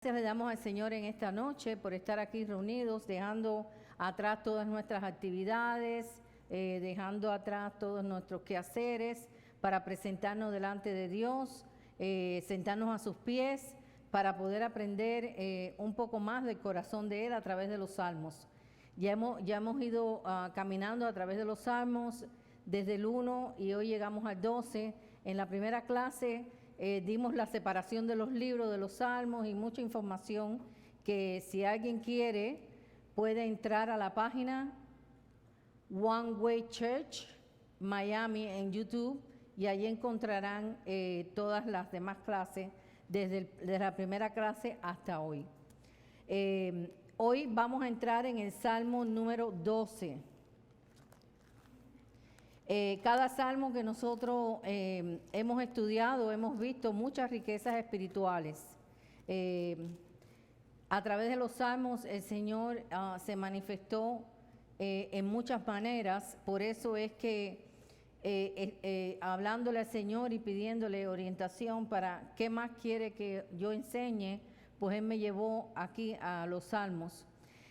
Gracias le damos al Señor en esta noche por estar aquí reunidos, dejando atrás todas nuestras actividades, dejando atrás todos nuestros quehaceres para presentarnos delante de Dios, sentarnos a sus pies para poder aprender un poco más del corazón de Él a través de los salmos. Ya hemos ido caminando a través de los salmos desde el 1 y hoy llegamos al 12. En la primera clase dimos la separación de los libros, de los salmos y mucha información que si alguien quiere puede entrar a la página One Way Church Miami en YouTube y allí encontrarán todas las demás clases desde la primera clase hasta hoy. Hoy vamos a entrar en el Salmo número 12. Cada salmo que nosotros hemos estudiado, hemos visto muchas riquezas espirituales. A través de los salmos el Señor se manifestó en muchas maneras, por eso es que hablándole al Señor y pidiéndole orientación para qué más quiere que yo enseñe, pues Él me llevó aquí a los salmos.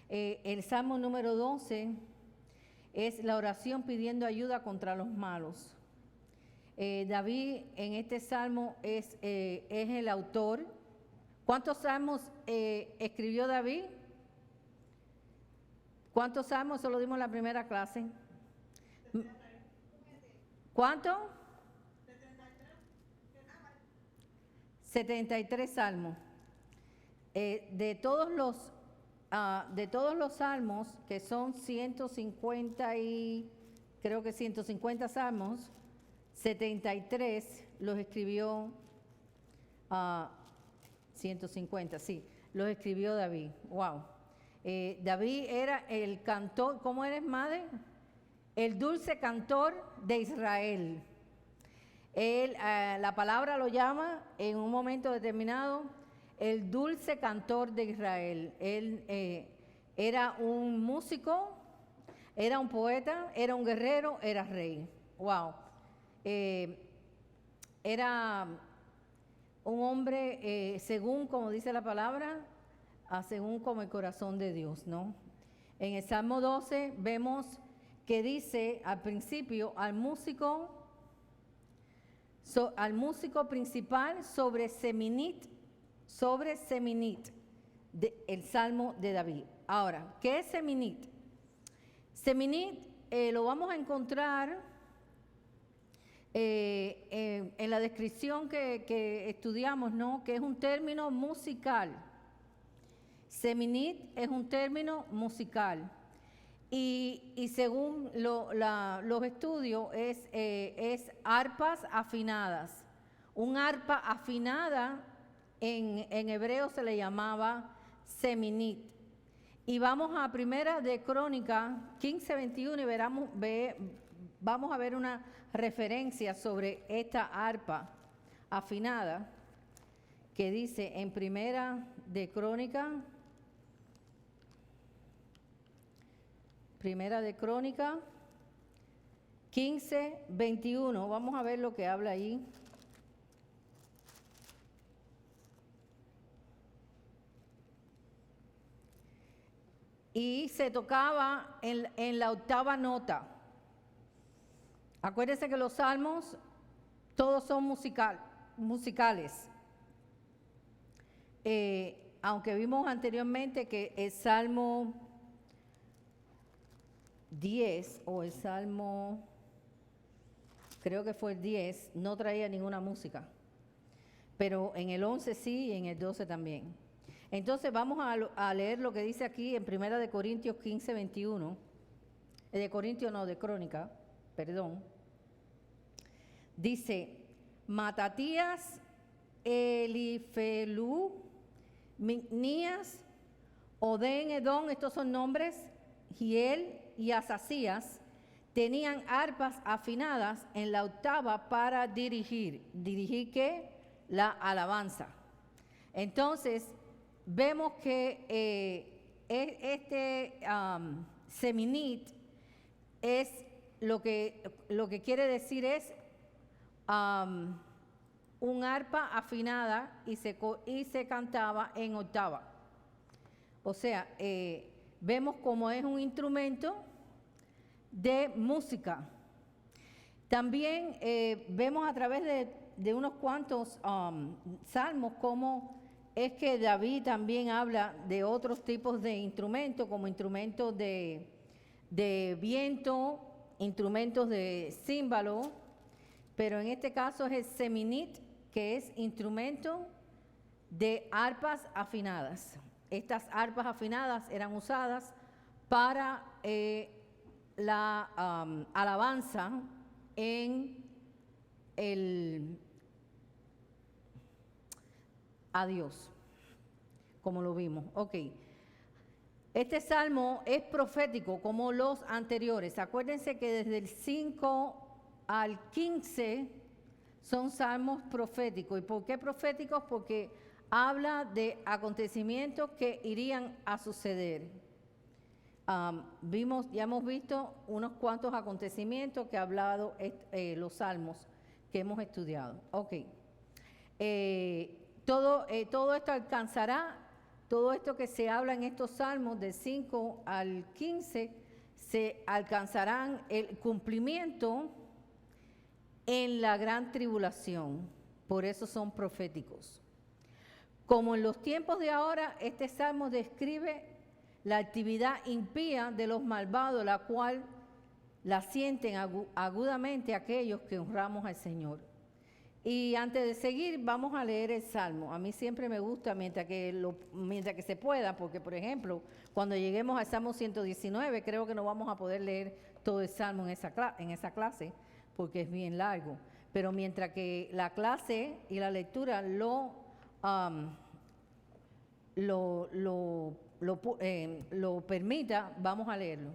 El salmo número 12 es la oración pidiendo ayuda contra los malos. David en este salmo es el autor. ¿Cuántos salmos escribió David? ¿Cuántos salmos? Eso lo dimos en la primera clase. ¿Cuánto? 73 salmos. De todos los salmos, que son 150 y creo que 150 salmos, 73 los escribió 150, sí, los escribió David. Wow. David era el cantor, ¿cómo eres, madre? El dulce cantor de Israel. Él, la palabra lo llama en un momento determinado el dulce cantor de Israel. Él era un músico, era un poeta, era un guerrero, era rey. Wow. Era un hombre, según como dice la palabra, según como el corazón de Dios, ¿no? En el Salmo 12 vemos que dice al principio al músico principal sobre Seminit, el Salmo de David. Ahora, ¿qué es Seminit? Seminit lo vamos a encontrar en la descripción que estudiamos, ¿no? Que es un término musical. Seminit es un término musical. Y según los estudios es arpas afinadas. Un arpa afinada en hebreo se le llamaba seminit. Y vamos a Primera de Crónica 15:21 y vamos a ver una referencia sobre esta arpa afinada que dice en Primera de Crónica 15:21. Vamos a ver lo que habla ahí. Y se tocaba en la octava nota. Acuérdense que los salmos todos son musicales. Aunque vimos anteriormente que el Salmo 10 o el Salmo, creo que fue el 10, no traía ninguna música. Pero en el 11 sí y en el 12 también. Entonces vamos a leer lo que dice aquí en Primera de Corintios 15:21. De Corintios no, de Crónica, perdón. Dice, Matatías, Elifelú, Micnías, Odén, Edom, estos son nombres, Giel y Asasías, tenían arpas afinadas en la octava para dirigir. ¿Dirigir qué? La alabanza. Entonces, vemos que seminit es lo que quiere decir es un arpa afinada y se cantaba en octava. O sea, vemos cómo es un instrumento de música. También vemos a través de unos cuantos salmos cómo es que David también habla de otros tipos de instrumentos, como instrumentos de viento, instrumentos de címbalo, pero en este caso es el seminit, que es instrumento de arpas afinadas. Estas arpas afinadas eran usadas para la alabanza a Dios, como lo vimos. Ok. Este salmo es profético como los anteriores. Acuérdense que desde el 5 al 15 son salmos proféticos. ¿Y por qué proféticos? Porque habla de acontecimientos que irían a suceder. Ya hemos visto unos cuantos acontecimientos que ha hablado los salmos que hemos estudiado. Ok. Todo esto alcanzará, todo esto que se habla en estos salmos del 5 al 15, se alcanzarán el cumplimiento en la gran tribulación. Por eso son proféticos. Como en los tiempos de ahora, este salmo describe la actividad impía de los malvados, la cual la sienten agudamente aquellos que honramos al Señor. Y antes de seguir, vamos a leer el Salmo. A mí siempre me gusta mientras que se pueda, porque, por ejemplo, cuando lleguemos al Salmo 119, creo que no vamos a poder leer todo el Salmo en esa clase, porque es bien largo. Pero mientras que la clase y la lectura lo permita, vamos a leerlo.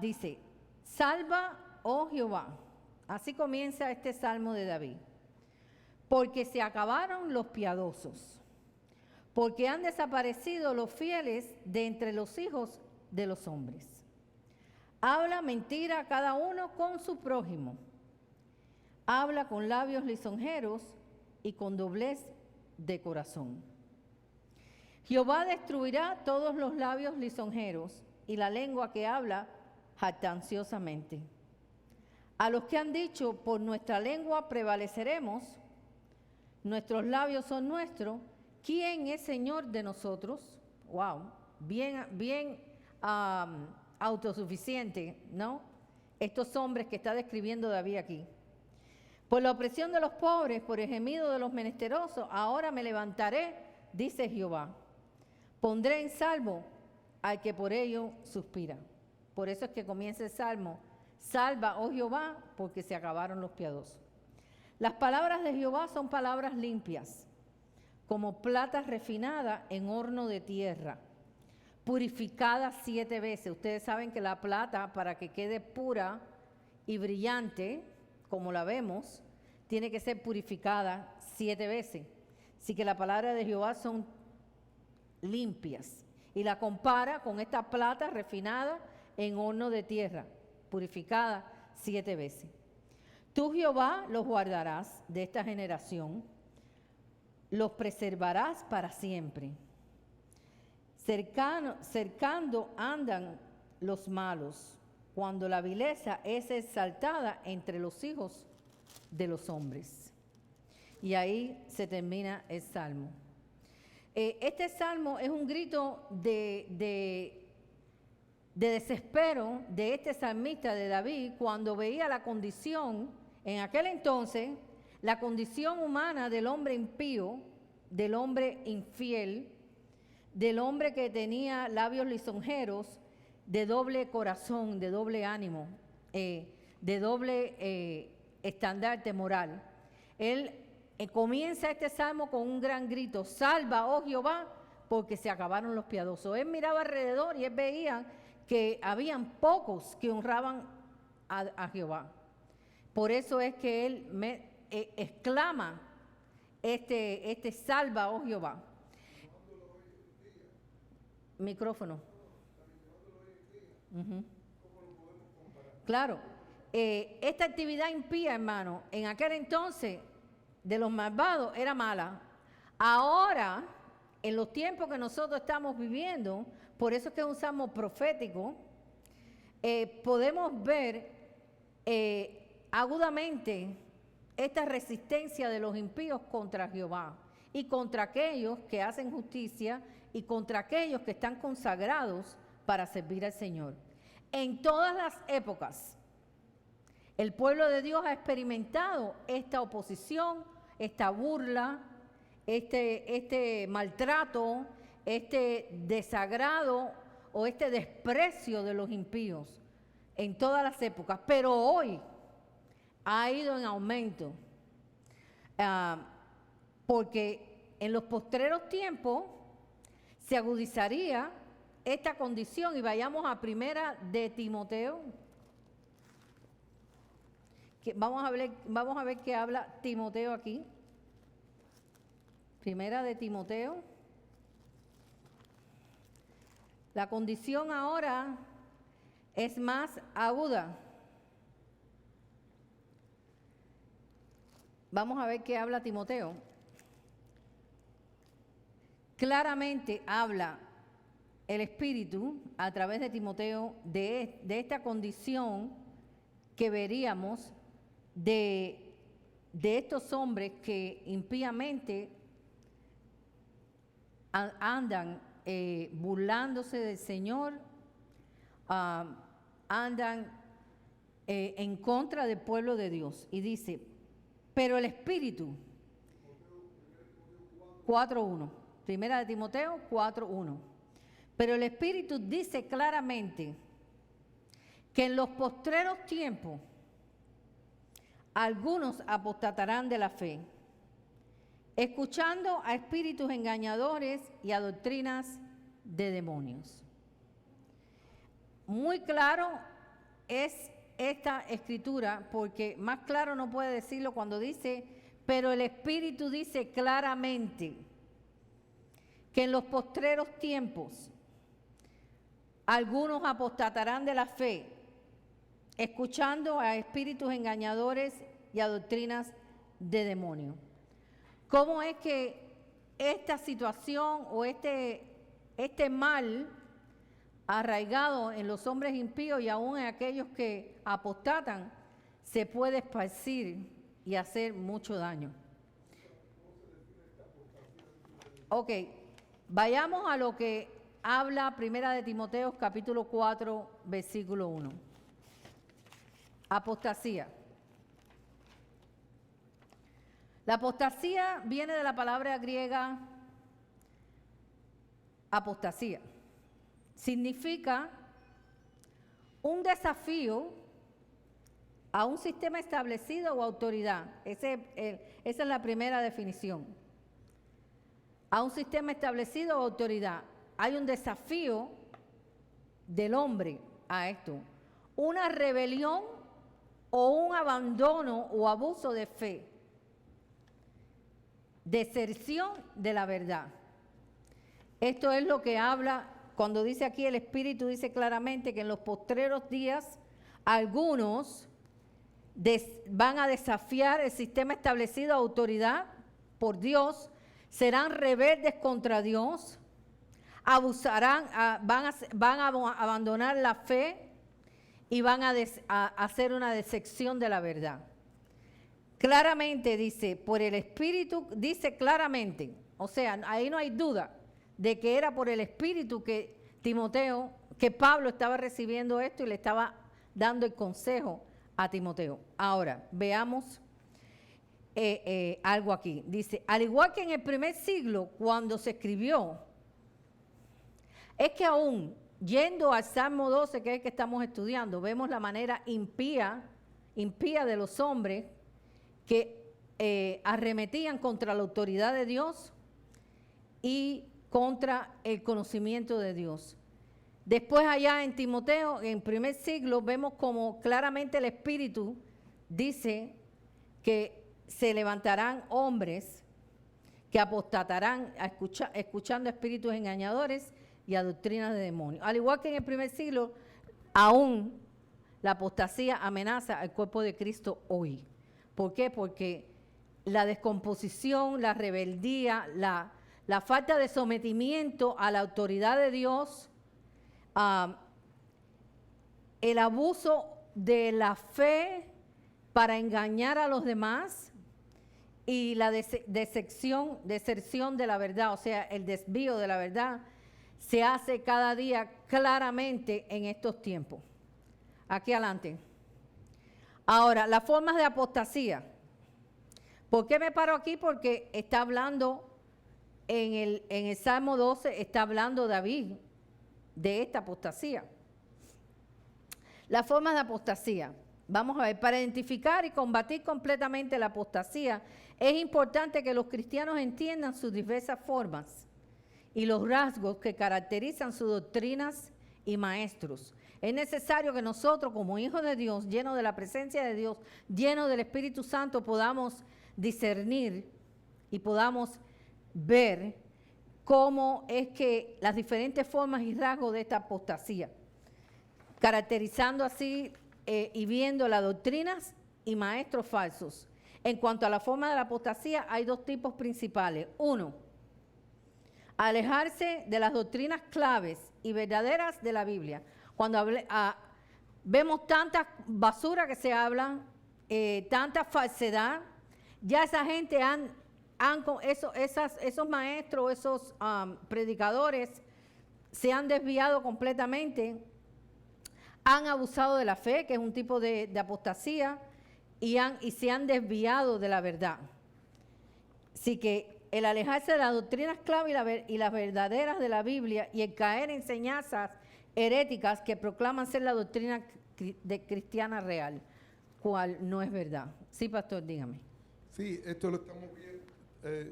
Dice, salva, oh Jehová. Así comienza este salmo de David. Porque se acabaron los piadosos, porque han desaparecido los fieles de entre los hijos de los hombres. Habla mentira cada uno con su prójimo. Habla con labios lisonjeros y con doblez de corazón. Jehová destruirá todos los labios lisonjeros y la lengua que habla jactanciosamente. A los que han dicho, por nuestra lengua prevaleceremos, nuestros labios son nuestros, ¿quién es Señor de nosotros? Wow, bien autosuficiente, ¿no? Estos hombres que está describiendo David aquí. Por la opresión de los pobres, por el gemido de los menesterosos, ahora me levantaré, dice Jehová. Pondré en salvo al que por ello suspira. Por eso es que comienza el salmo. Salva, oh Jehová, porque se acabaron los piadosos. Las palabras de Jehová son palabras limpias, como plata refinada en horno de tierra, purificada 7 veces. Ustedes saben que la plata, para que quede pura y brillante, como la vemos, tiene que ser purificada 7 veces. Así que la palabra de Jehová son limpias. Y la compara con esta plata refinada en horno de tierra, purificada 7 veces. Tú, Jehová, los guardarás de esta generación, los preservarás para siempre. Cercando andan los malos, cuando la vileza es exaltada entre los hijos de los hombres. Y ahí se termina el salmo. Este salmo es un grito de desespero de este salmista de David cuando veía la condición, en aquel entonces, la condición humana del hombre impío, del hombre infiel, del hombre que tenía labios lisonjeros, de doble corazón, de doble ánimo, de doble estandarte moral. Él comienza este salmo con un gran grito: salva, oh Jehová, porque se acabaron los piadosos. Él miraba alrededor y él veía que habían pocos que honraban a Jehová. Por eso es que él exclama este salva, oh Jehová. Micrófono. Claro, esta actividad impía, hermano, en aquel entonces de los malvados era mala. Ahora, en los tiempos que nosotros estamos viviendo, por eso es que es un salmo profético, podemos ver agudamente esta resistencia de los impíos contra Jehová y contra aquellos que hacen justicia y contra aquellos que están consagrados para servir al Señor. En todas las épocas, el pueblo de Dios ha experimentado esta oposición, esta burla, este maltrato, este desagrado o este desprecio de los impíos en todas las épocas. Pero hoy ha ido en aumento, porque en los postreros tiempos se agudizaría esta condición. Y vayamos a Primera de Timoteo. Vamos a ver qué habla Timoteo aquí. Primera de Timoteo. La condición ahora es más aguda. Vamos a ver qué habla Timoteo. Claramente habla el Espíritu a través de Timoteo de esta condición que veríamos de estos hombres que impíamente andan burlándose del Señor, andan en contra del pueblo de Dios. Y dice, pero el Espíritu, 4:1, Primera de Timoteo 4:1, pero el Espíritu dice claramente que en los postreros tiempos algunos apostatarán de la fe, escuchando a espíritus engañadores y a doctrinas de demonios. Muy claro es esta escritura, porque más claro no puede decirlo cuando dice, pero el Espíritu dice claramente que en los postreros tiempos algunos apostatarán de la fe, escuchando a espíritus engañadores y a doctrinas de demonios. ¿Cómo es que esta situación o este mal arraigado en los hombres impíos y aún en aquellos que apostatan se puede esparcir y hacer mucho daño? Ok, vayamos a lo que habla Primera de Timoteo capítulo 4, versículo 1. Apostasía. La apostasía viene de la palabra griega apostasía. Significa un desafío a un sistema establecido o autoridad. Esa es la primera definición. A un sistema establecido o autoridad. Hay un desafío del hombre a esto. Una rebelión o un abandono o abuso de fe. Deserción de la verdad. Esto es lo que habla cuando dice aquí el Espíritu, dice claramente que en los postreros días algunos van a desafiar el sistema establecido de autoridad por Dios, serán rebeldes contra Dios, abusarán, van a abandonar la fe y van a hacer una decepción de la verdad. Claramente dice, por el Espíritu, dice claramente, o sea, ahí no hay duda de que era por el Espíritu que Timoteo, que Pablo estaba recibiendo esto y le estaba dando el consejo a Timoteo. Ahora, veamos algo aquí. Dice, al igual que en el primer siglo, cuando se escribió, es que aún yendo al Salmo 12, que es el que estamos estudiando, vemos la manera impía de los hombres que arremetían contra la autoridad de Dios y contra el conocimiento de Dios. Después allá en Timoteo, en primer siglo, vemos como claramente el Espíritu dice que se levantarán hombres que apostatarán escuchando a espíritus engañadores y a doctrinas de demonios. Al igual que en el primer siglo, aún la apostasía amenaza al cuerpo de Cristo hoy. ¿Por qué? Porque la descomposición, la rebeldía, la falta de sometimiento a la autoridad de Dios, el abuso de la fe para engañar a los demás y la deserción de la verdad, o sea, el desvío de la verdad, se hace cada día claramente en estos tiempos. Aquí adelante. Ahora, las formas de apostasía. ¿Por qué me paro aquí? Porque está hablando en el Salmo 12, está hablando David de esta apostasía. Las formas de apostasía. Vamos a ver, para identificar y combatir completamente la apostasía, es importante que los cristianos entiendan sus diversas formas y los rasgos que caracterizan sus doctrinas y maestros. Es necesario que nosotros, como hijos de Dios, llenos de la presencia de Dios, llenos del Espíritu Santo, podamos discernir y podamos ver cómo es que las diferentes formas y rasgos de esta apostasía, caracterizando así y viendo las doctrinas y maestros falsos. En cuanto a la forma de la apostasía, hay dos tipos principales. Uno, alejarse de las doctrinas claves y verdaderas de la Biblia. Cuando vemos tanta basura que se habla, tanta falsedad, ya esa gente esos maestros, esos predicadores se han desviado completamente, han abusado de la fe, que es un tipo de apostasía, y se han desviado de la verdad. Así que el alejarse de las doctrinas clave y las verdaderas de la Biblia y el caer en enseñanzas heréticas que proclaman ser la doctrina cristiana real, cual no es verdad. Sí, pastor, dígame. Sí, esto lo estamos viendo.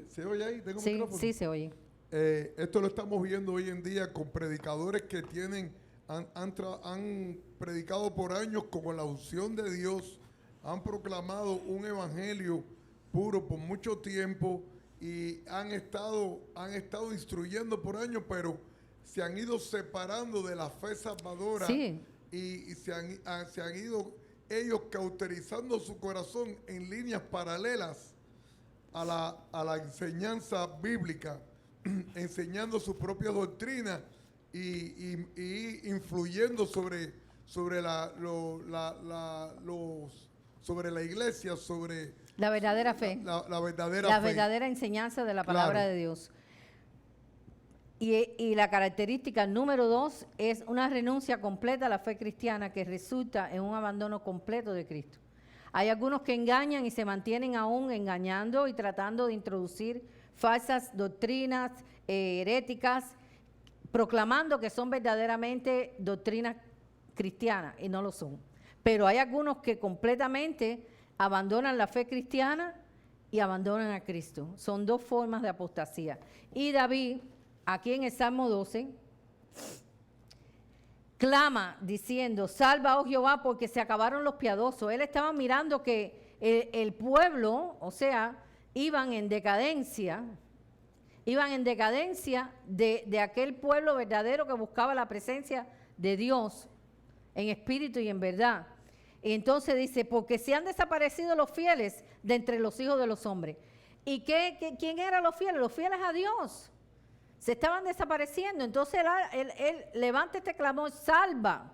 ¿Se oye ahí? ¿Tengo sí, micrófono? Sí, se oye. Esto lo estamos viendo hoy en día con predicadores que han predicado por años con la unción de Dios, han proclamado un evangelio puro por mucho tiempo y han estado instruyendo por años, pero se han ido separando de la fe salvadora. Sí. Y se han ido ellos cauterizando su corazón en líneas paralelas a la enseñanza bíblica, enseñando su propia doctrina y influyendo sobre la iglesia, sobre la verdadera fe, la verdadera la fe, verdadera enseñanza de la palabra de Dios. Y la característica número 2 es una renuncia completa a la fe cristiana que resulta en un abandono completo de Cristo. Hay algunos que engañan y se mantienen aún engañando y tratando de introducir falsas doctrinas heréticas, proclamando que son verdaderamente doctrinas cristianas y no lo son. Pero hay algunos que completamente abandonan la fe cristiana y abandonan a Cristo. Son dos formas de apostasía. Y David, aquí en el Salmo 12, clama diciendo, salva, oh Jehová, porque se acabaron los piadosos. Él estaba mirando que el pueblo, o sea, iban en decadencia de aquel pueblo verdadero que buscaba la presencia de Dios en espíritu y en verdad. Y entonces dice, porque se han desaparecido los fieles de entre los hijos de los hombres. ¿Y quién eran los fieles? Los fieles a Dios. Se estaban desapareciendo. Entonces él levanta este clamor, salva,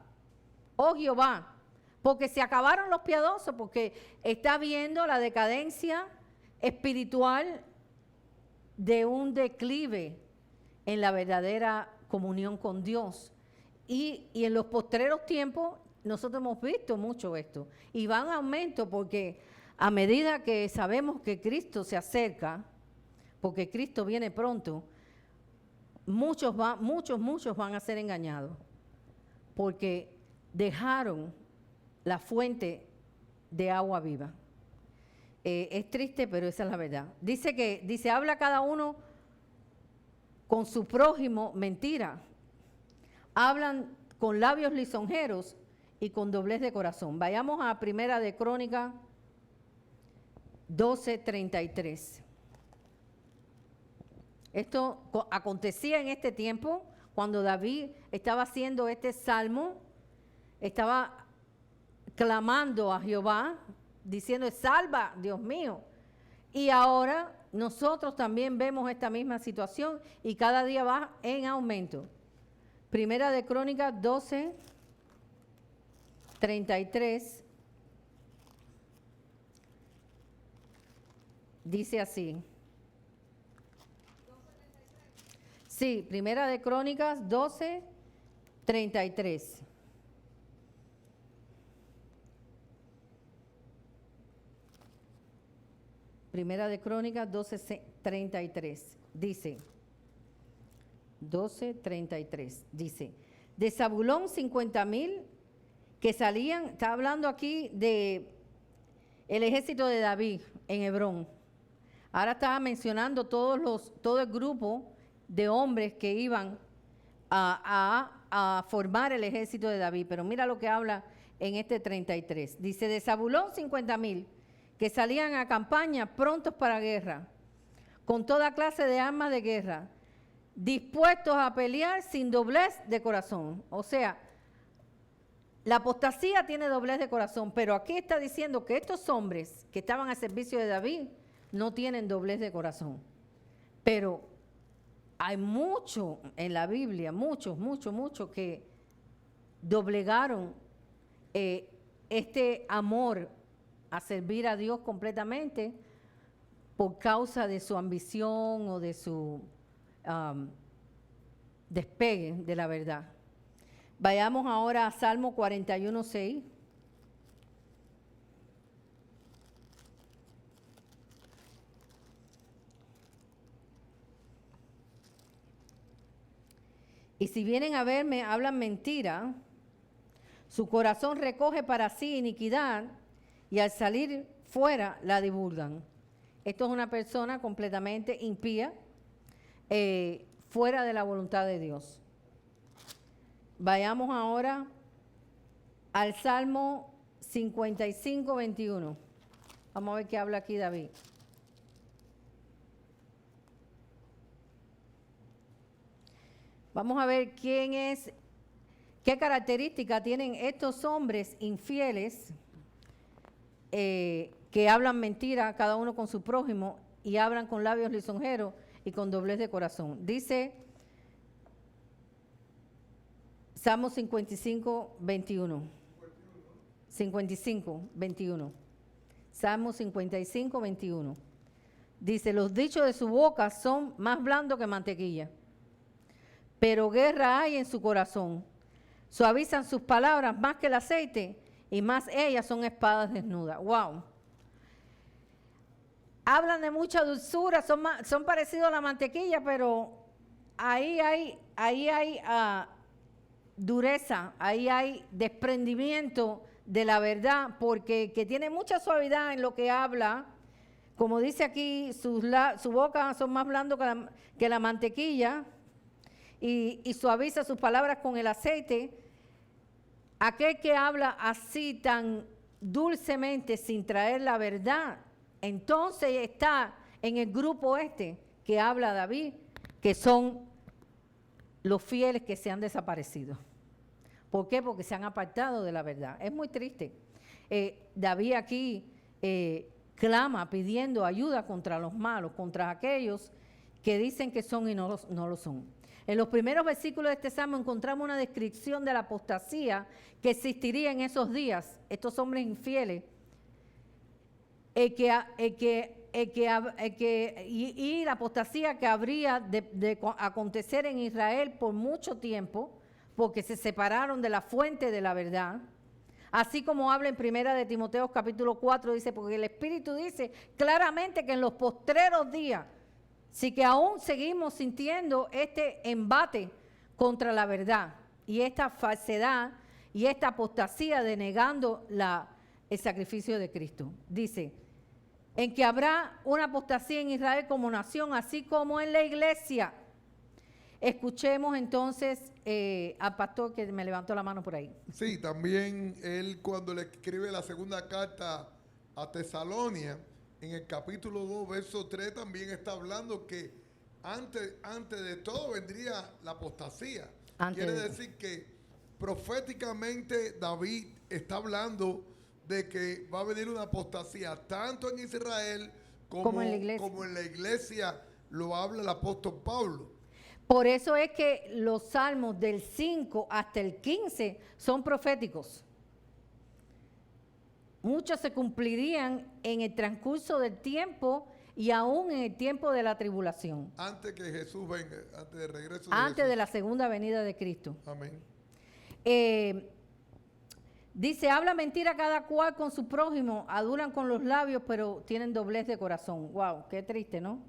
oh Jehová, porque se acabaron los piadosos, porque está viendo la decadencia espiritual de un declive en la verdadera comunión con Dios. Y en los postreros tiempos nosotros hemos visto mucho esto. Y va en aumento porque a medida que sabemos que Cristo se acerca, porque Cristo viene pronto, muchos van a ser engañados porque dejaron la fuente de agua viva. Es triste, pero esa es la verdad. Dice, habla cada uno con su prójimo mentira. Hablan con labios lisonjeros y con doblez de corazón. Vayamos a Primera de Crónicas 12:33. Esto acontecía en este tiempo, cuando David estaba haciendo este salmo, estaba clamando a Jehová, diciendo, salva, Dios mío. Y ahora nosotros también vemos esta misma situación y cada día va en aumento. Primera de Crónicas 12, 33. Dice así. Sí, Primera de Crónicas 12, 33. Primera de Crónicas 12:33 dice, 12:33 dice, de Zabulón 50,000 que salían, está hablando aquí de el ejército de David en Hebrón. Ahora estaba mencionando todo el grupo de hombres que iban a formar el ejército de David, pero mira lo que habla en este 33. Dice, de Zabulón 50,000 que salían a campaña prontos para guerra, con toda clase de armas de guerra, dispuestos a pelear sin doblez de corazón. O sea, la apostasía tiene doblez de corazón, pero aquí está diciendo que estos hombres que estaban al servicio de David no tienen doblez de corazón. Pero hay mucho en la Biblia, mucho que doblegaron este amor a servir a Dios completamente por causa de su ambición o de su despegue de la verdad. Vayamos ahora a Salmo 41:6. Y si vienen a verme, hablan mentira, su corazón recoge para sí iniquidad, y al salir fuera la divulgan. Esto es una persona completamente impía, fuera de la voluntad de Dios. Vayamos ahora al Salmo 55:21. Vamos a ver qué habla aquí David. Vamos a ver qué característica tienen estos hombres infieles que hablan mentira, cada uno con su prójimo, y hablan con labios lisonjeros y con doblez de corazón. Dice Salmo 55:21. 55:21. Salmo 55:21. Dice, los dichos de su boca son más blandos que mantequilla, pero guerra hay en su corazón. Suavizan sus palabras más que el aceite, y más ellas son espadas desnudas. ¡Wow! Hablan de mucha dulzura, son parecidos a la mantequilla, pero ahí hay dureza, ahí hay desprendimiento de la verdad, porque que tiene mucha suavidad en lo que habla. Como dice aquí, su boca son más blandos que la mantequilla, y suaviza sus palabras con el aceite. Aquel que habla así tan dulcemente sin traer la verdad, entonces está en el grupo que habla David, que son los fieles que se han desaparecido. ¿Por qué? Porque se han apartado de la verdad. Es muy triste. David aquí clama pidiendo ayuda contra los malos, contra aquellos que dicen que son y no lo son. En los primeros versículos de este salmo encontramos una descripción de la apostasía que existiría en esos días, estos hombres infieles, y la apostasía que habría de acontecer en Israel por mucho tiempo, porque se separaron de la fuente de la verdad. Así como habla en Primera de Timoteo capítulo 4, dice, porque el Espíritu dice claramente que en los postreros días, sí que aún seguimos sintiendo este embate contra la verdad y esta falsedad y esta apostasía denegando el sacrificio de Cristo. Dice, en que habrá una apostasía en Israel como nación, así como en la iglesia. Escuchemos entonces al pastor que me levantó la mano por ahí. Sí, también él cuando le escribe la segunda carta a Tesalónica, en el capítulo 2, verso 3, también está hablando que antes de todo vendría la apostasía. Quiere decir que proféticamente David está hablando de que va a venir una apostasía tanto en Israel como en la iglesia. Como en la iglesia lo habla el apóstol Pablo. Por eso es que los salmos del 5 hasta el 15 son proféticos. Muchos se cumplirían en el transcurso del tiempo y aún en el tiempo de la tribulación. Antes que Jesús venga, antes del regreso de Antes Jesús. de la segunda venida de Cristo. Amén. Dice, habla mentira cada cual con su prójimo, adulan con los labios, pero tienen doblez de corazón. Wow, qué triste, ¿no?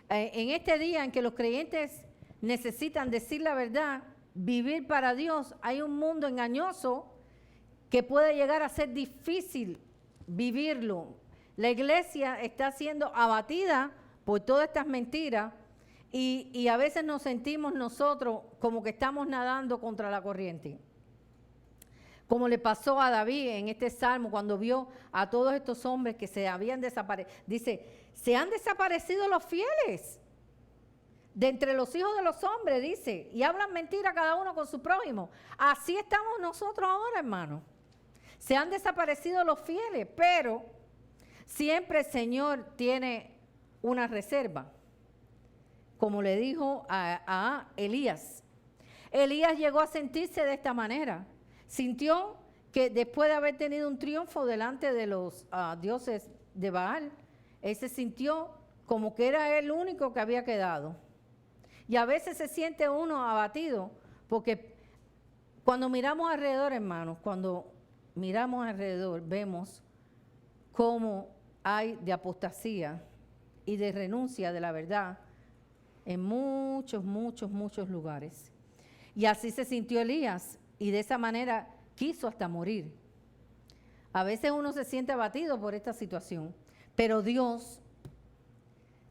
En este día en que los creyentes necesitan decir la verdad, vivir para Dios, hay un mundo engañoso que puede llegar a ser difícil vivirlo. La iglesia está siendo abatida por todas estas mentiras y a veces nos sentimos nosotros como que estamos nadando contra la corriente. Como le pasó a David en este salmo cuando vio a todos estos hombres que se habían desaparecido. Dice, se han desaparecido los fieles de entre los hijos de los hombres, dice, y hablan mentira cada uno con su prójimo. Así estamos nosotros ahora, hermano. Se han desaparecido los fieles, pero siempre el Señor tiene una reserva, como le dijo a Elías. Elías llegó a sentirse de esta manera. Sintió que después de haber tenido un triunfo delante de los dioses de Baal, él se sintió como que era el único que había quedado. Y a veces se siente uno abatido, porque cuando miramos alrededor, hermanos, cuando miramos alrededor, vemos cómo hay de apostasía y de renuncia de la verdad en muchos, muchos, muchos lugares. Y así se sintió Elías. Y de esa manera quiso hasta morir. A veces uno se siente abatido por esta situación, pero Dios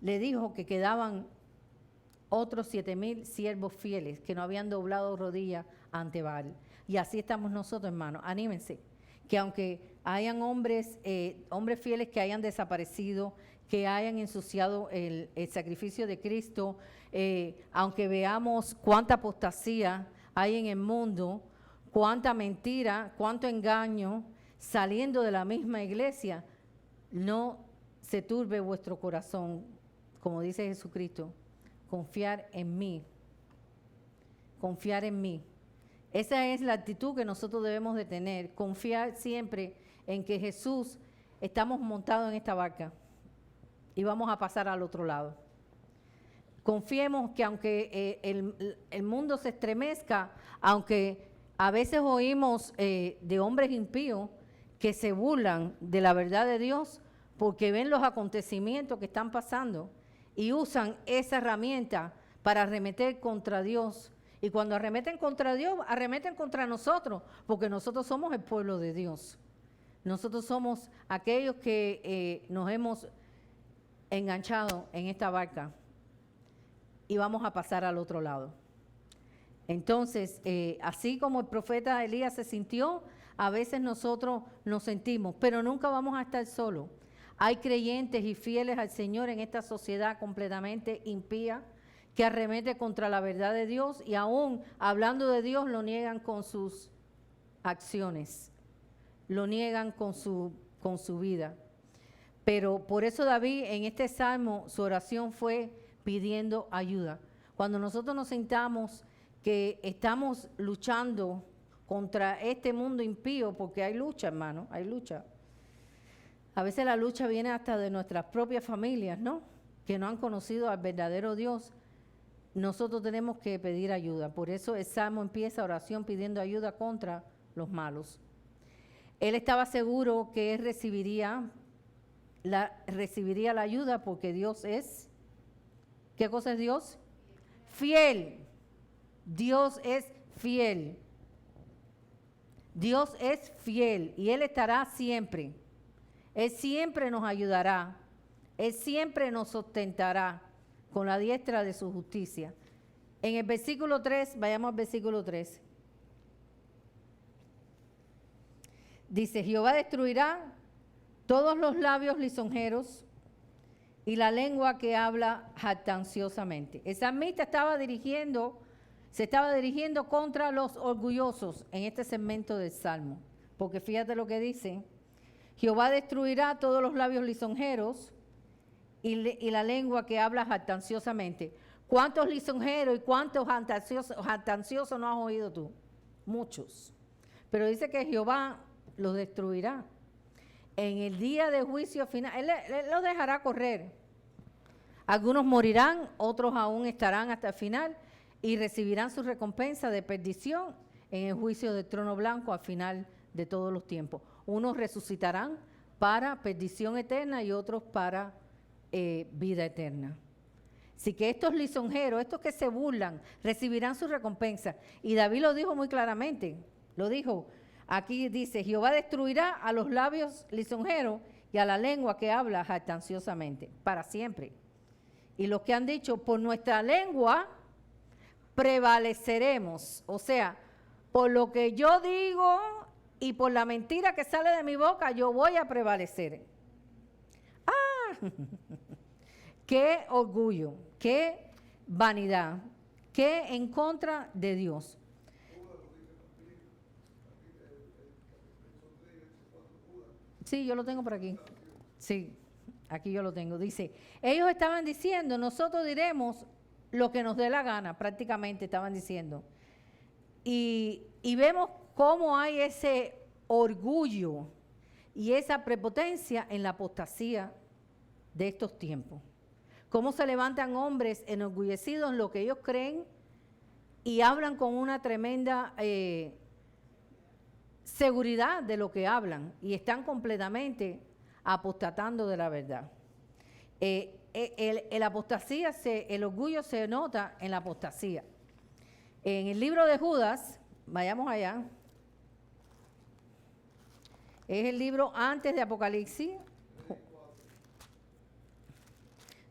le dijo que quedaban otros 7,000 siervos fieles que no habían doblado rodillas ante Baal. Y así estamos nosotros, hermanos. Anímense, que aunque hayan hombres fieles que hayan desaparecido, que hayan ensuciado el sacrificio de Cristo, aunque veamos cuánta apostasía hay en el mundo, cuánta mentira, cuánto engaño saliendo de la misma iglesia, no se turbe vuestro corazón, como dice Jesucristo, confiar en mí, confiar en mí. Esa es la actitud que nosotros debemos de tener, confiar siempre en que Jesús, estamos montados en esta barca y vamos a pasar al otro lado. Confiemos que aunque el mundo se estremezca, aunque a veces oímos de hombres impíos que se burlan de la verdad de Dios porque ven los acontecimientos que están pasando y usan esa herramienta para arremeter contra Dios. Y cuando arremeten contra Dios, arremeten contra nosotros, porque nosotros somos el pueblo de Dios. Nosotros somos aquellos que nos hemos enganchado en esta barca y vamos a pasar al otro lado. Entonces, así como el profeta Elías se sintió, a veces nosotros nos sentimos, pero nunca vamos a estar solos. Hay creyentes y fieles al Señor en esta sociedad completamente impía, que arremete contra la verdad de Dios y aún hablando de Dios lo niegan con sus acciones, lo niegan con su vida. Pero por eso David en este salmo, su oración fue pidiendo ayuda. Cuando nosotros nos sentamos que estamos luchando contra este mundo impío, porque hay lucha, hermano, hay lucha. A veces la lucha viene hasta de nuestras propias familias, ¿no? Que no han conocido al verdadero Dios. Nosotros tenemos que pedir ayuda. Por eso el salmo empieza oración pidiendo ayuda contra los malos. Él estaba seguro que él recibiría la ayuda porque Dios es, ¿qué cosa es Dios? Fiel. Dios es fiel. Dios es fiel y Él estará siempre. Él siempre nos ayudará. Él siempre nos sustentará con la diestra de su justicia. En el versículo 3, vayamos al versículo 3. Dice, Jehová destruirá todos los labios lisonjeros y la lengua que habla jactanciosamente. El salmista se estaba dirigiendo contra los orgullosos en este segmento del Salmo. Porque fíjate lo que dice, Jehová destruirá todos los labios lisonjeros y la lengua que habla jactanciosamente. ¿Cuántos lisonjeros y cuántos jactanciosos no has oído tú? Muchos. Pero dice que Jehová los destruirá. En el día de juicio final, Él los dejará correr. Algunos morirán, otros aún estarán hasta el final y recibirán su recompensa de perdición en el juicio del trono blanco al final de todos los tiempos. Unos resucitarán para perdición eterna y otros para vida eterna. Así que estos lisonjeros, estos que se burlan, recibirán su recompensa. Y David lo dijo muy claramente, lo dijo. Aquí dice, Jehová destruirá a los labios lisonjeros y a la lengua que habla jactanciosamente, para siempre. Y los que han dicho, por nuestra lengua prevaleceremos. O sea, por lo que yo digo y por la mentira que sale de mi boca, yo voy a prevalecer. ¡Ah! ¡Qué orgullo! ¡Qué vanidad! ¡Qué en contra de Dios! Sí, yo lo tengo por aquí. Sí, aquí yo lo tengo. Dice, ellos estaban diciendo, nosotros diremos lo que nos dé la gana, prácticamente estaban diciendo. Y vemos cómo hay ese orgullo y esa prepotencia en la apostasía de estos tiempos. Cómo se levantan hombres enorgullecidos en lo que ellos creen y hablan con una tremenda seguridad de lo que hablan y están completamente apostatando de la verdad. El orgullo se nota en la apostasía. En el libro de Judas, vayamos allá, es el libro antes de Apocalipsis.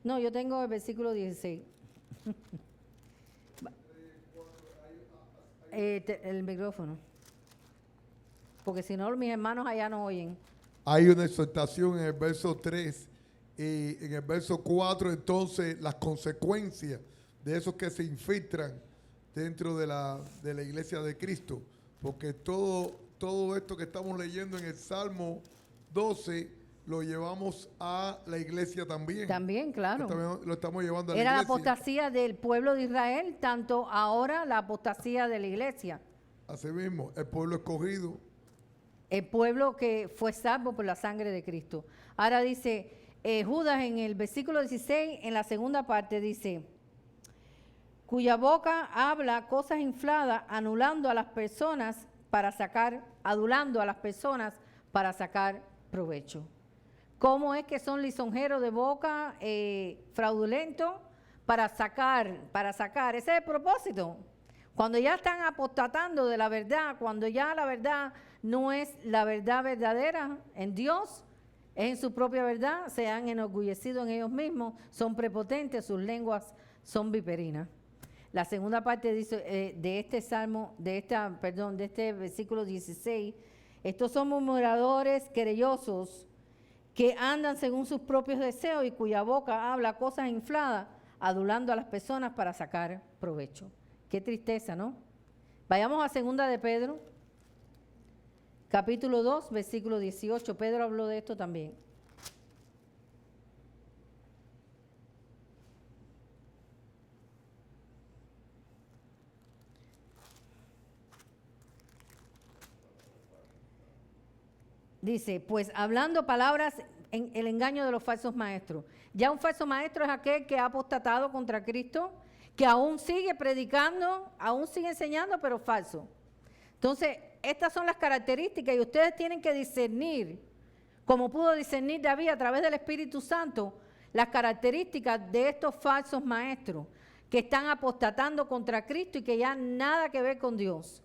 No, yo tengo el versículo 16. El micrófono. Porque si no, mis hermanos allá no oyen. Hay una exhortación en el verso 3 y en el verso 4, entonces, las consecuencias de esos que se infiltran dentro de la iglesia de Cristo. Porque todo esto que estamos leyendo en el Salmo 12 lo llevamos a la iglesia también. También, claro. También lo estamos llevando a la iglesia. Era la apostasía del pueblo de Israel, tanto ahora la apostasía de la iglesia. Así mismo, el pueblo escogido. El pueblo que fue salvo por la sangre de Cristo. Ahora dice, Judas en el versículo 16, en la segunda parte dice, cuya boca habla cosas infladas, adulando a las personas para sacar provecho. ¿Cómo es que son lisonjeros de boca, fraudulentos? Para sacar. Ese es el propósito. Cuando ya están apostatando de la verdad, cuando ya la verdad no es la verdad verdadera en Dios, es en su propia verdad, se han enorgullecido en ellos mismos, son prepotentes, sus lenguas son viperinas. La segunda parte dice, de este versículo 16, estos son murmuradores querellosos que andan según sus propios deseos y cuya boca habla cosas infladas, adulando a las personas para sacar provecho. Qué tristeza, ¿no? Vayamos a segunda de Pedro, capítulo 2, versículo 18. Pedro habló de esto también. Dice, pues hablando palabras en el engaño de los falsos maestros. Ya un falso maestro es aquel que ha apostatado contra Cristo, que aún sigue predicando, aún sigue enseñando, pero falso. Entonces, estas son las características y ustedes tienen que discernir, como pudo discernir David a través del Espíritu Santo, las características de estos falsos maestros que están apostatando contra Cristo y que ya nada que ver con Dios.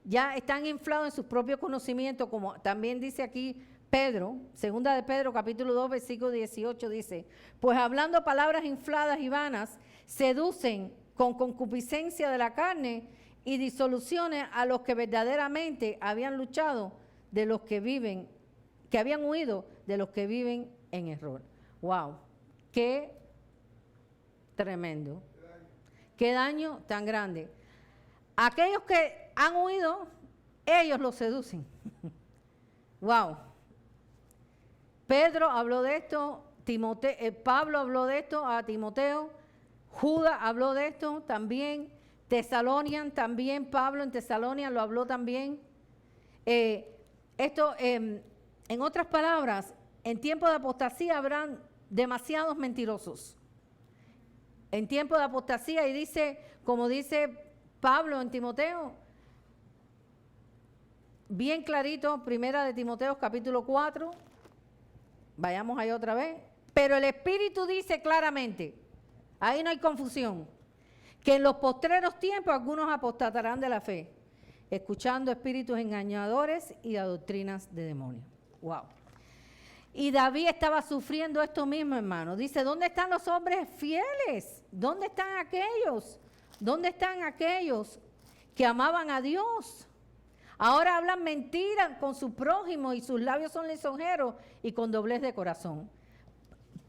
Ya están inflados en sus propios conocimientos, como también dice aquí Pedro, segunda de Pedro, capítulo 2, versículo 18, dice, pues hablando palabras infladas y vanas, seducen con concupiscencia de la carne y disoluciones a los que verdaderamente habían luchado de los que viven, que habían huido de los que viven en error. ¡Wow! ¡Qué tremendo! ¡Qué daño tan grande! Aquellos que han huido, ellos los seducen. ¡Wow! Pedro habló de esto Pablo habló de esto a Timoteo, Judas habló de esto también, Tesalonian también, Pablo en Tesalonian lo habló también. En otras palabras, en tiempo de apostasía habrán demasiados mentirosos. En tiempo de apostasía, y dice, como dice Pablo en Timoteo, bien clarito, primera de Timoteo capítulo 4, vayamos ahí otra vez, pero el Espíritu dice claramente, ahí no hay confusión, que en los postreros tiempos algunos apostatarán de la fe, escuchando espíritus engañadores y a doctrinas de demonios. Wow. Y David estaba sufriendo esto mismo, hermano. Dice, ¿dónde están los hombres fieles? ¿Dónde están aquellos? ¿Dónde están aquellos que amaban a Dios? Ahora hablan mentiras con su prójimo y sus labios son lisonjeros y con doblez de corazón.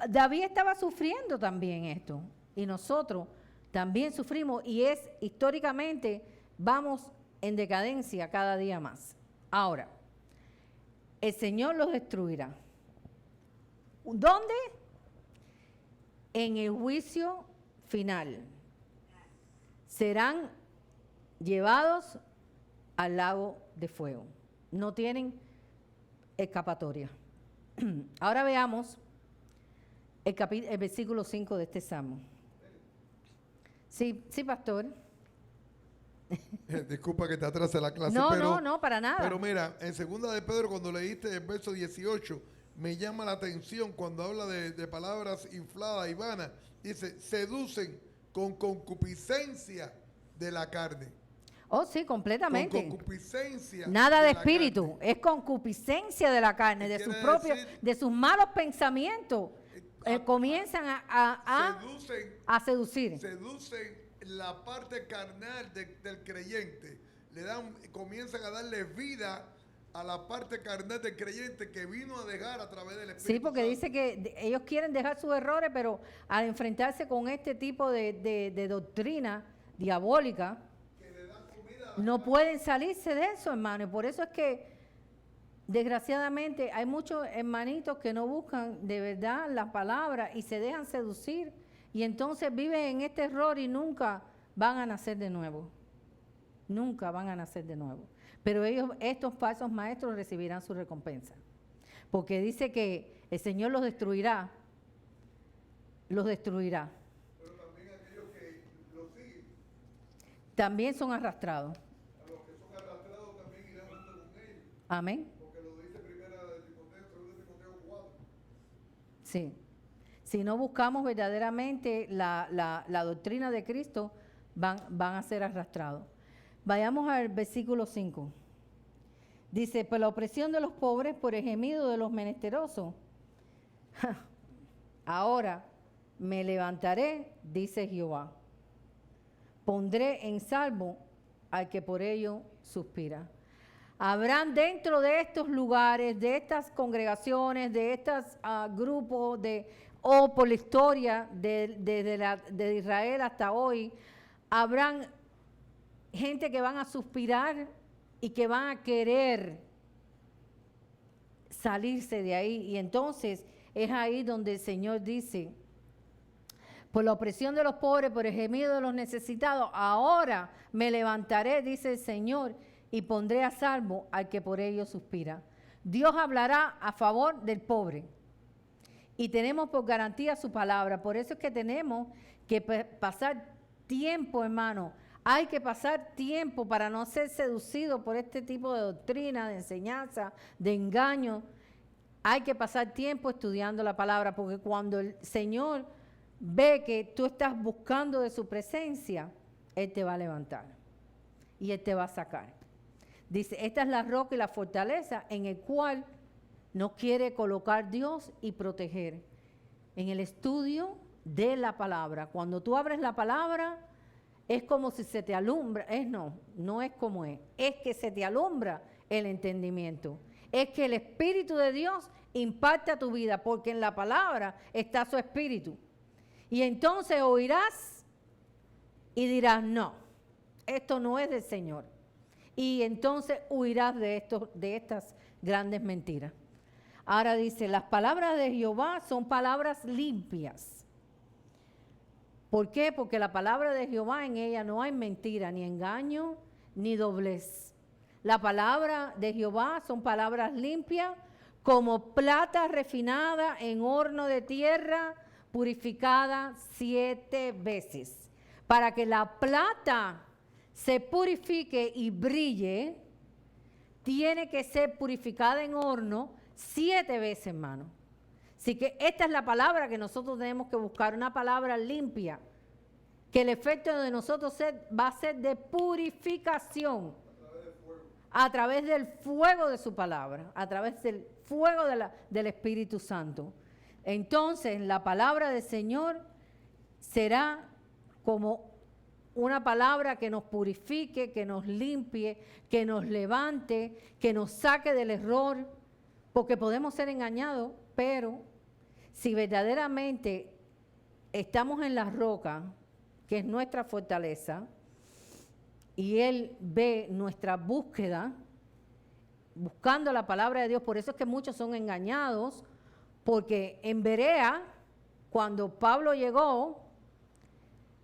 David estaba sufriendo también esto y nosotros también sufrimos y es históricamente, vamos en decadencia cada día más. Ahora, el Señor los destruirá. ¿Dónde? En el juicio final. Serán llevados al lago de fuego. No tienen escapatoria. Ahora veamos el versículo 5 de este salmo. Sí, pastor. Disculpa que te atrase la clase. No, para nada. Pero mira, en segunda de Pedro, cuando leíste el verso 18, me llama la atención cuando habla de palabras infladas y vanas. Dice, seducen con concupiscencia de la carne. Oh, sí, completamente. Con concupiscencia. Nada de espíritu, es concupiscencia de la carne, de sus propios, de sus malos pensamientos. Comienzan a seducir. Seducen la parte carnal del creyente. Comienzan a darle vida a la parte carnal del creyente que vino a dejar a través del Espíritu. Sí, porque Santo. dice que ellos quieren dejar sus errores, pero al enfrentarse con este tipo de doctrina diabólica, no pueden salirse de eso, hermano. Y por eso es que, desgraciadamente, hay muchos hermanitos que no buscan de verdad la palabra y se dejan seducir. Y entonces viven en este error y nunca van a nacer de nuevo. Nunca van a nacer de nuevo. Pero estos falsos maestros recibirán su recompensa. Porque dice que el Señor los destruirá. Los destruirá. Pero también aquellos que los siguen. También son arrastrados. A los que son arrastrados también irán junto con ellos. Amén. Porque lo dice primera de Timoteo, segunda de Timoteo 4. Sí. Si no buscamos verdaderamente la doctrina de Cristo, van a ser arrastrados. Vayamos al versículo 5. Dice, por la opresión de los pobres, por el gemido de los menesterosos. Ahora me levantaré, dice Jehová. Pondré en salvo al que por ello suspira. Habrán dentro de estos lugares, de estas congregaciones, de estos grupos, por la historia de Israel hasta hoy, habrán gente que van a suspirar y que van a querer salirse de ahí. Y entonces es ahí donde el Señor dice, por la opresión de los pobres, por el gemido de los necesitados, ahora me levantaré, dice el Señor, y pondré a salvo al que por ello suspira. Dios hablará a favor del pobre. Y tenemos por garantía su palabra. Por eso es que tenemos que pasar tiempo, hermano. Hay que pasar tiempo para no ser seducido por este tipo de doctrina, de enseñanza, de engaño. Hay que pasar tiempo estudiando la palabra, porque cuando el Señor ve que tú estás buscando de su presencia, Él te va a levantar y Él te va a sacar. Dice, esta es la roca y la fortaleza en el cual nos quiere colocar Dios y proteger. En el estudio de la palabra. Cuando tú abres la palabra, es como si se te alumbra. No es como es. Es que se te alumbra el entendimiento. Es que el Espíritu de Dios impacta tu vida, porque en la palabra está su Espíritu. Y entonces oirás y dirás, no, esto no es del Señor. Y entonces huirás de estas grandes mentiras. Ahora dice, las palabras de Jehová son palabras limpias. ¿Por qué? Porque la palabra de Jehová, en ella no hay mentira, ni engaño, ni doblez. La palabra de Jehová son palabras limpias, como plata refinada en horno de tierra, purificada 7 veces. Para que la plata se purifique y brille, tiene que ser purificada en horno 7 veces, hermano. Así que esta es la palabra que nosotros tenemos que buscar, una palabra limpia, que el efecto de nosotros va a ser de purificación a través del fuego de su palabra, a través del fuego del Espíritu Santo. Entonces la palabra del Señor será como una palabra que nos purifique, que nos limpie, que nos levante, que nos saque del error, porque podemos ser engañados, pero si verdaderamente estamos en la roca, que es nuestra fortaleza, y Él ve nuestra búsqueda, buscando la palabra de Dios, por eso es que muchos son engañados, porque en Berea, cuando Pablo llegó,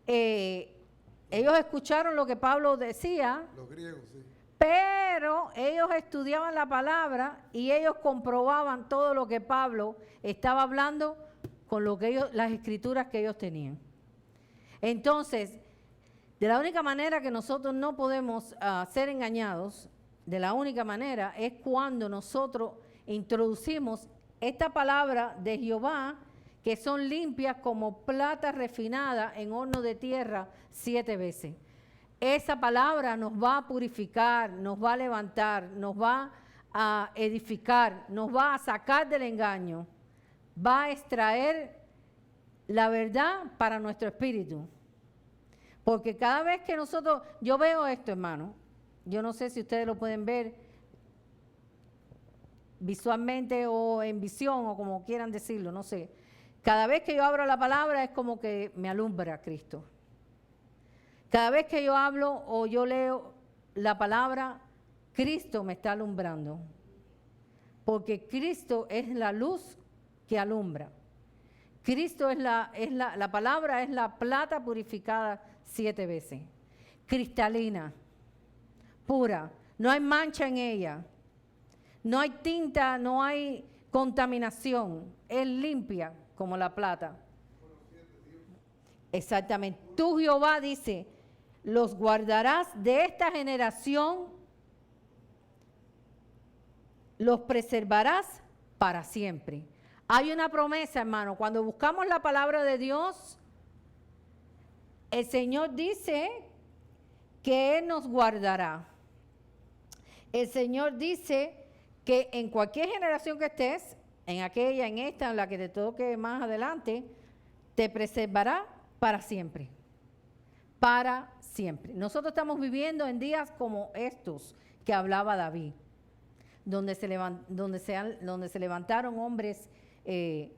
ellos escucharon lo que Pablo decía, Los griegos, sí. pero ellos estudiaban la palabra y ellos comprobaban todo lo que Pablo estaba hablando con lo que las escrituras que ellos tenían. Entonces, de la única manera que nosotros no podemos ser engañados, de la única manera es cuando nosotros introducimos esta palabra de Jehová, que son limpias como plata refinada en horno de tierra 7 veces. Esa palabra nos va a purificar, nos va a levantar, nos va a edificar, nos va a sacar del engaño, va a extraer la verdad para nuestro espíritu. Porque cada vez que nosotros, yo veo esto, hermano, yo no sé si ustedes lo pueden ver visualmente o en visión o como quieran decirlo, no sé. Cada vez que yo abro la palabra es como que me alumbra Cristo. Cada vez que yo hablo o yo leo la palabra, Cristo me está alumbrando. Porque Cristo es la luz que alumbra. Cristo es la palabra es la plata purificada 7 veces. Cristalina, pura, no hay mancha en ella. No hay tinta, no hay contaminación. Es limpia como la plata. Exactamente. Tú, Jehová, dice, los guardarás de esta generación, los preservarás para siempre. Hay una promesa, hermano. Cuando buscamos la palabra de Dios, el Señor dice que Él nos guardará. El Señor dice que en cualquier generación que estés, en aquella, en esta, en la que te toque más adelante, te preservará para siempre. Para siempre. Nosotros estamos viviendo en días como estos que hablaba David, donde se levantaron hombres que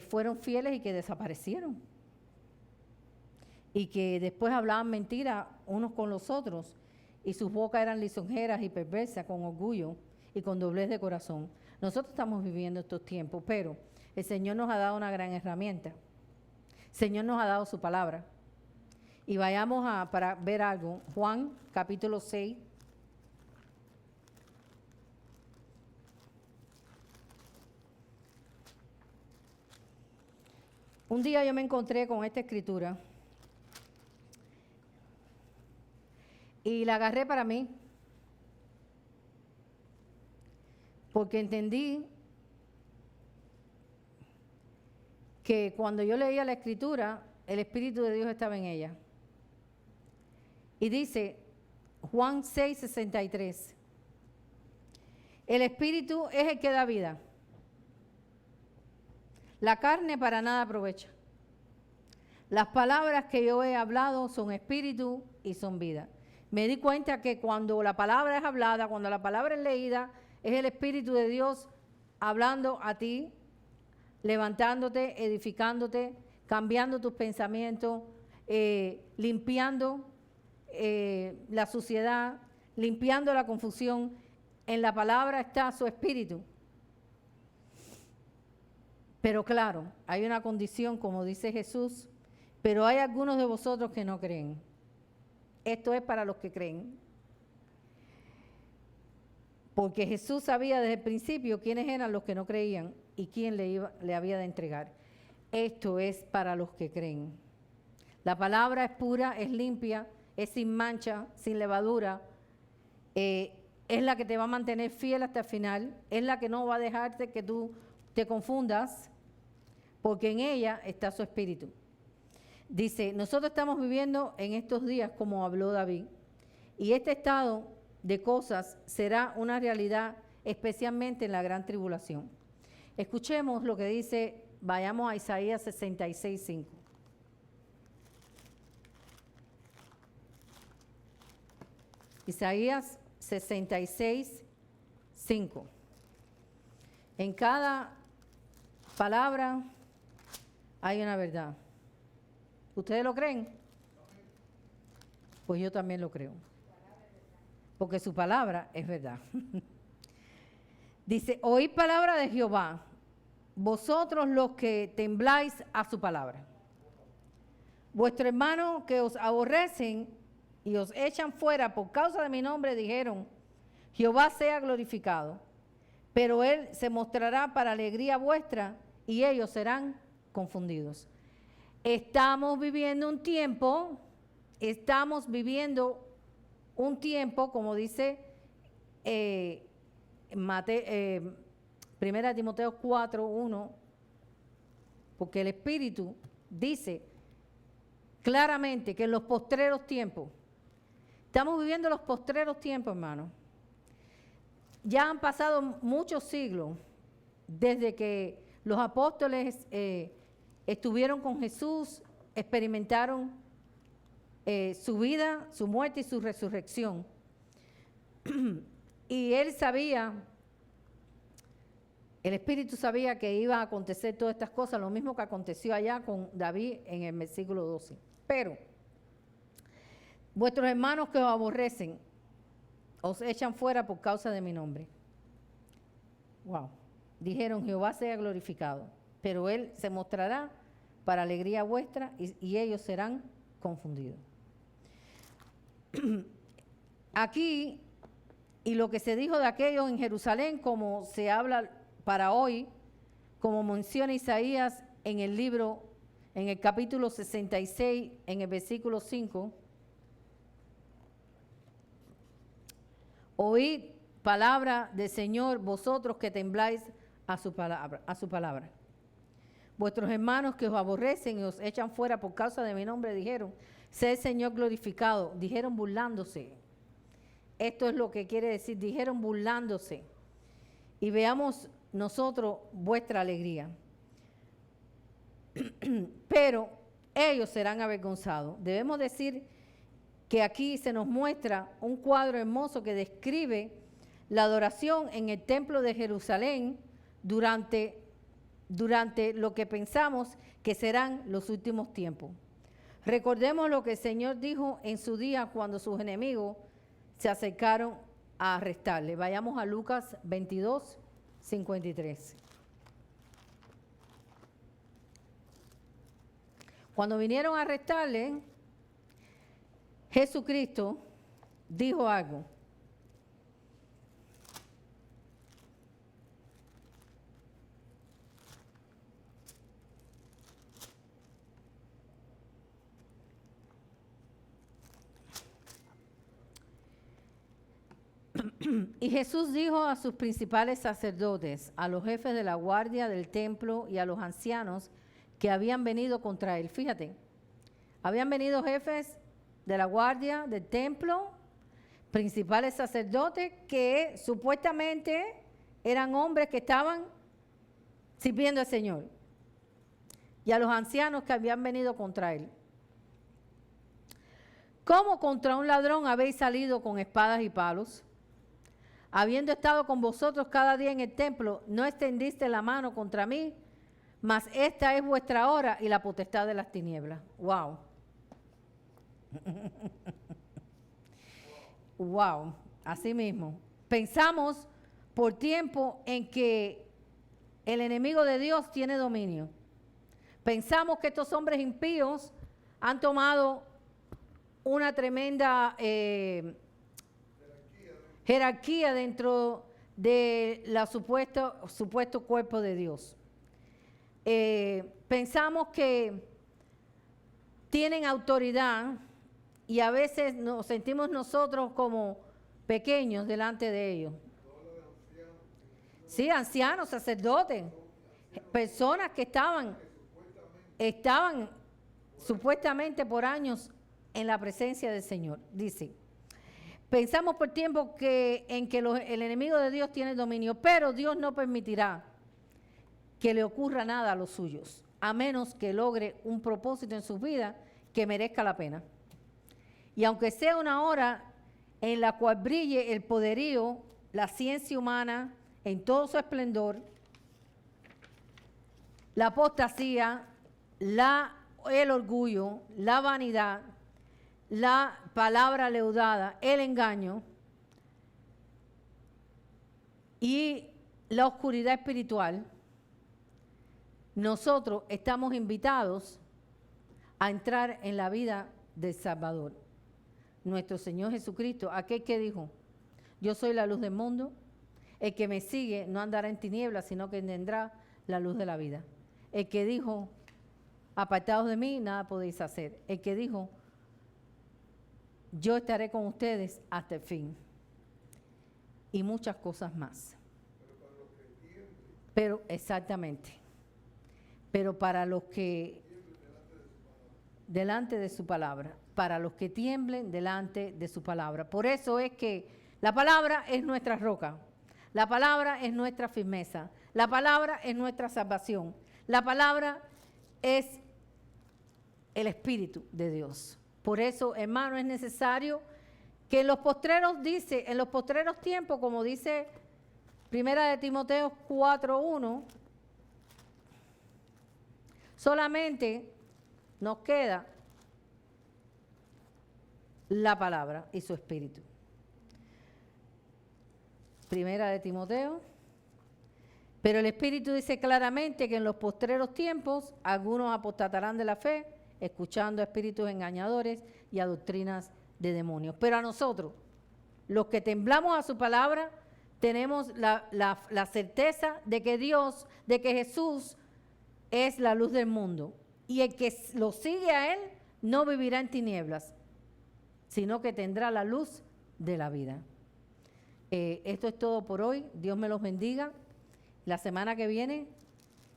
fueron fieles y que desaparecieron. Y que después hablaban mentiras unos con los otros, y sus bocas eran lisonjeras y perversas, con orgullo y con doblez de corazón. Nosotros estamos viviendo estos tiempos, pero el Señor nos ha dado una gran herramienta. El Señor nos ha dado su palabra. Y vayamos para ver algo. Juan, capítulo 6. Un día yo me encontré con esta escritura y la agarré para mí, porque entendí que cuando yo leía la escritura, el Espíritu de Dios estaba en ella. Y dice, Juan 6:63, el Espíritu es el que da vida. La carne para nada aprovecha. Las palabras que yo he hablado son espíritu y son vida. Me di cuenta que cuando la palabra es hablada, cuando la palabra es leída, es el Espíritu de Dios hablando a ti, levantándote, edificándote, cambiando tus pensamientos, limpiando la suciedad, limpiando la confusión. En la palabra está su Espíritu. Pero claro, hay una condición, como dice Jesús, pero hay algunos de vosotros que no creen. Esto es para los que creen. Porque Jesús sabía desde el principio quiénes eran los que no creían y quién le había de entregar. Esto es para los que creen. La palabra es pura, es limpia, es sin mancha, sin levadura. Es la que te va a mantener fiel hasta el final. Es la que no va a dejarte que tú te confundas, porque en ella está su espíritu. Dice, nosotros estamos viviendo en estos días como habló David, y este estado de cosas será una realidad especialmente en la gran tribulación. Escuchemos lo que dice, vayamos a Isaías 66:5. Isaías 66:5. En cada palabra hay una verdad. ¿Ustedes lo creen? Pues yo también lo creo. Porque su palabra es verdad. Dice, oíd palabra de Jehová, vosotros los que tembláis a su palabra. Vuestros hermanos que os aborrecen y os echan fuera por causa de mi nombre dijeron, Jehová sea glorificado. Pero él se mostrará para alegría vuestra y ellos serán confundidos. Estamos viviendo un tiempo, como dice Primera Timoteo 4:1, porque el Espíritu dice claramente que en los postreros tiempos, estamos viviendo los postreros tiempos, hermano. Ya han pasado muchos siglos desde que los apóstoles estuvieron con Jesús, experimentaron su vida, su muerte y su resurrección. Y él sabía, el Espíritu sabía que iba a acontecer todas estas cosas, lo mismo que aconteció allá con David en el versículo 12. Pero, vuestros hermanos que os aborrecen, os echan fuera por causa de mi nombre. Wow. Dijeron, Jehová sea glorificado, pero él se mostrará para alegría vuestra y ellos serán confundidos. Aquí, y lo que se dijo de aquellos en Jerusalén, como se habla para hoy, como menciona Isaías en el libro, en el capítulo 66, en el versículo 5, oíd palabra del Señor, vosotros que tembláis a su palabra. Vuestros hermanos que os aborrecen y os echan fuera por causa de mi nombre dijeron, sea el Señor glorificado. Dijeron burlándose. Esto es lo que quiere decir, dijeron burlándose. Y veamos nosotros vuestra alegría. Pero ellos serán avergonzados. Debemos decir que aquí se nos muestra un cuadro hermoso que describe la adoración en el templo de Jerusalén durante lo que pensamos que serán los últimos tiempos. Recordemos lo que el Señor dijo en su día cuando sus enemigos se acercaron a arrestarle. Vayamos a Lucas 22:53. Cuando vinieron a arrestarle, Jesucristo dijo algo. Y Jesús dijo a sus principales sacerdotes, a los jefes de la guardia del templo y a los ancianos que habían venido contra él. Fíjate, habían venido jefes de la guardia del templo, principales sacerdotes que supuestamente eran hombres que estaban sirviendo al Señor, y a los ancianos que habían venido contra él. ¿Cómo contra un ladrón habéis salido con espadas y palos? Habiendo estado con vosotros cada día en el templo, no extendiste la mano contra mí, mas esta es vuestra hora y la potestad de las tinieblas. Wow. Wow, así mismo. Pensamos por tiempo en que el enemigo de Dios tiene dominio. Pensamos que estos hombres impíos han tomado una tremenda jerarquía dentro de la supuesto cuerpo de Dios. Pensamos que tienen autoridad y a veces nos sentimos nosotros como pequeños delante de ellos. Sí, ancianos, sacerdotes, personas que estaban supuestamente por años en la presencia del Señor. Dice, pensamos por tiempo en que el enemigo de Dios tiene dominio, pero Dios no permitirá que le ocurra nada a los suyos, a menos que logre un propósito en sus vidas que merezca la pena. Y aunque sea una hora en la cual brille el poderío, la ciencia humana en todo su esplendor, la apostasía, el orgullo, la vanidad, la palabra leudada, el engaño y la oscuridad espiritual, nosotros estamos invitados a entrar en la vida del Salvador, nuestro Señor Jesucristo, aquel que dijo, yo soy la luz del mundo, el que me sigue no andará en tinieblas, sino que tendrá la luz de la vida. El que dijo, apartados de mí, nada podéis hacer. El que dijo, yo estaré con ustedes hasta el fin. Y muchas cosas más. Pero, exactamente. Pero para los que, delante de su palabra, para los que tiemblen delante de su palabra. Por eso es que la palabra es nuestra roca. La palabra es nuestra firmeza. La palabra es nuestra salvación. La palabra es el Espíritu de Dios. Por eso, hermano, es necesario que en los postreros tiempos, como dice Primera de Timoteo 4:1, solamente nos queda la palabra y su Espíritu. Primera de Timoteo. Pero el Espíritu dice claramente que en los postreros tiempos algunos apostatarán de la fe, escuchando a espíritus engañadores y a doctrinas de demonios. Pero a nosotros, los que temblamos a su palabra, tenemos la certeza de que Dios, de que Jesús es la luz del mundo. Y el que lo sigue a Él no vivirá en tinieblas, sino que tendrá la luz de la vida. Esto es todo por hoy. Dios me los bendiga. La semana que viene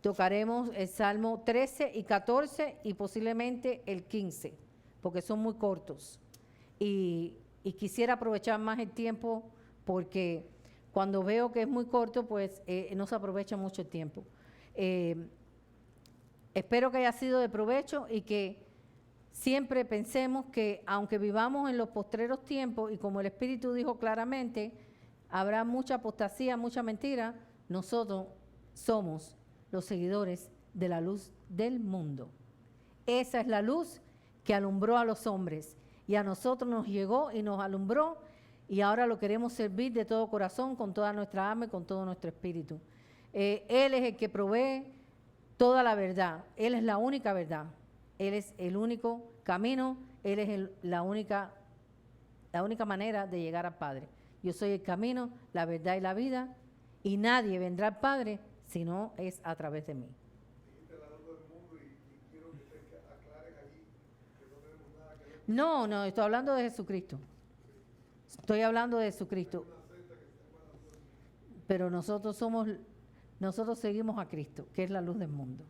tocaremos el Salmo 13 y 14 y posiblemente el 15, porque son muy cortos. Y quisiera aprovechar más el tiempo porque cuando veo que es muy corto, pues no se aprovecha mucho el tiempo. Espero que haya sido de provecho y que siempre pensemos que aunque vivamos en los postreros tiempos y como el Espíritu dijo claramente, habrá mucha apostasía, mucha mentira, nosotros somos los seguidores de la luz del mundo. Esa es la luz que alumbró a los hombres y a nosotros nos llegó y nos alumbró y ahora lo queremos servir de todo corazón, con toda nuestra alma y con todo nuestro espíritu. Él es el que provee toda la verdad. Él es la única verdad. Él es el único camino. Él es la única manera de llegar al Padre. Yo soy el camino, la verdad y la vida y nadie vendrá al Padre si no es a través de mí. No, estoy hablando de Jesucristo. Estoy hablando de Jesucristo. Pero nosotros seguimos a Cristo, que es la luz del mundo.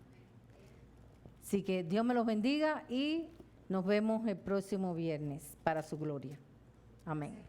Así que Dios me los bendiga y nos vemos el próximo viernes para su gloria. Amén.